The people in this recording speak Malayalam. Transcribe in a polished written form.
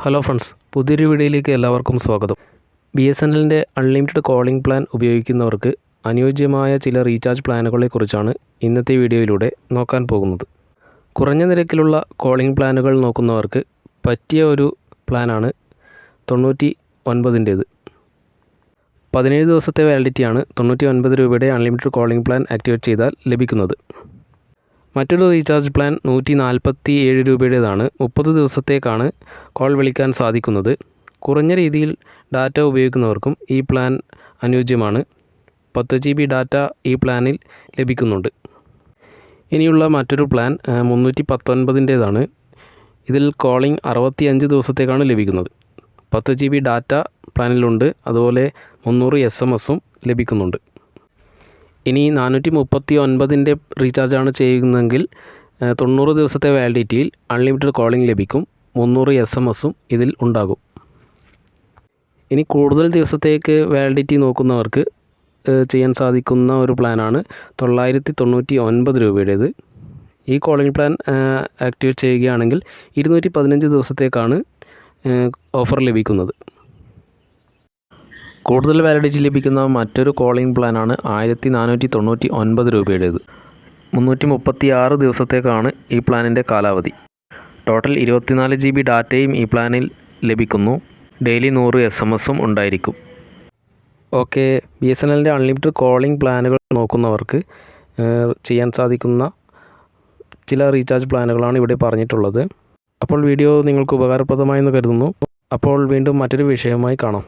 ഹലോ ഫ്രണ്ട്സ്, പുതിയൊരു വീഡിയോയിലേക്ക് എല്ലാവർക്കും സ്വാഗതം. BSNLൻ്റെ അൺലിമിറ്റഡ് കോളിംഗ് പ്ലാൻ ഉപയോഗിക്കുന്നവർക്ക് അനുയോജ്യമായ ചില റീചാർജ് പ്ലാനുകളെക്കുറിച്ചാണ് ഇന്നത്തെ വീഡിയോയിലൂടെ നോക്കാൻ പോകുന്നത്. കുറഞ്ഞ നിരക്കിലുള്ള കോളിംഗ് പ്ലാനുകൾ നോക്കുന്നവർക്ക് പറ്റിയ ഒരു പ്ലാനാണ് 99-ൻ്റേത്. 17 ദിവസത്തെ വാലിഡിറ്റിയാണ് 99 രൂപയുടെ അൺലിമിറ്റഡ് കോളിംഗ് പ്ലാൻ ആക്ടിവേറ്റ് ചെയ്താൽ ലഭിക്കുന്നത്. മറ്റൊരു റീചാർജ് പ്ലാൻ 147 രൂപയുടേതാണ്. 30 ദിവസത്തേക്കാണ് കോൾ വിളിക്കാൻ സാധിക്കുന്നത്. കുറഞ്ഞ രീതിയിൽ ഡാറ്റ ഉപയോഗിക്കുന്നവർക്കും ഈ പ്ലാൻ അനുയോജ്യമാണ്. 10 GB ഡാറ്റ ഈ പ്ലാനിൽ ലഭിക്കുന്നുണ്ട്. ഇനിയുള്ള മറ്റൊരു പ്ലാൻ 319ൻ്റേതാണ്. ഇതിൽ കോളിംഗ് 65 ദിവസത്തേക്കാണ് ലഭിക്കുന്നത്. 10 GB ഡാറ്റ പ്ലാനിലുണ്ട്, അതുപോലെ 300 SMS-ഉം ലഭിക്കുന്നുണ്ട്. ഇനി 439ൻ്റെ റീചാർജാണ് ചെയ്യുന്നതെങ്കിൽ 90 ദിവസത്തെ വാലിഡിറ്റിയിൽ അൺലിമിറ്റഡ് കോളിംഗ് ലഭിക്കും. 300 SMS-ഉം ഇതിൽ ഉണ്ടാകും. ഇനി കൂടുതൽ ദിവസത്തേക്ക് വാലിഡിറ്റി നോക്കുന്നവർക്ക് ചെയ്യാൻ സാധിക്കുന്ന ഒരു പ്ലാനാണ് 999 രൂപയുടേത്. ഈ കോളിംഗ് പ്ലാൻ ആക്ടിവേറ്റ് ചെയ്യുകയാണെങ്കിൽ 215 ദിവസത്തേക്കാണ് ഓഫർ ലഭിക്കുന്നത്. കൂടുതൽ വാലിഡിറ്റി ലഭിക്കുന്ന മറ്റൊരു കോളിംഗ് പ്ലാനാണ് 1499 രൂപയുടേത്. 336 ദിവസത്തേക്കാണ് ഈ പ്ലാനിൻ്റെ കാലാവധി. ടോട്ടൽ 24 GB ഡാറ്റയും ഈ പ്ലാനിൽ ലഭിക്കുന്നു. ഡെയിലി 100 SMS-ഉം ഉണ്ടായിരിക്കും. ഓക്കെ, BSNLൻ്റെ അൺലിമിറ്റഡ് കോളിംഗ് പ്ലാനുകൾ നോക്കുന്നവർക്ക് ചെയ്യാൻ സാധിക്കുന്ന ചില റീചാർജ് പ്ലാനുകളാണ് ഇവിടെ പറഞ്ഞിട്ടുള്ളത്. അപ്പോൾ വീഡിയോ നിങ്ങൾക്ക് ഉപകാരപ്രദമായെന്ന് കരുതുന്നു. അപ്പോൾ വീണ്ടും മറ്റൊരു വിഷയവുമായി കാണാം.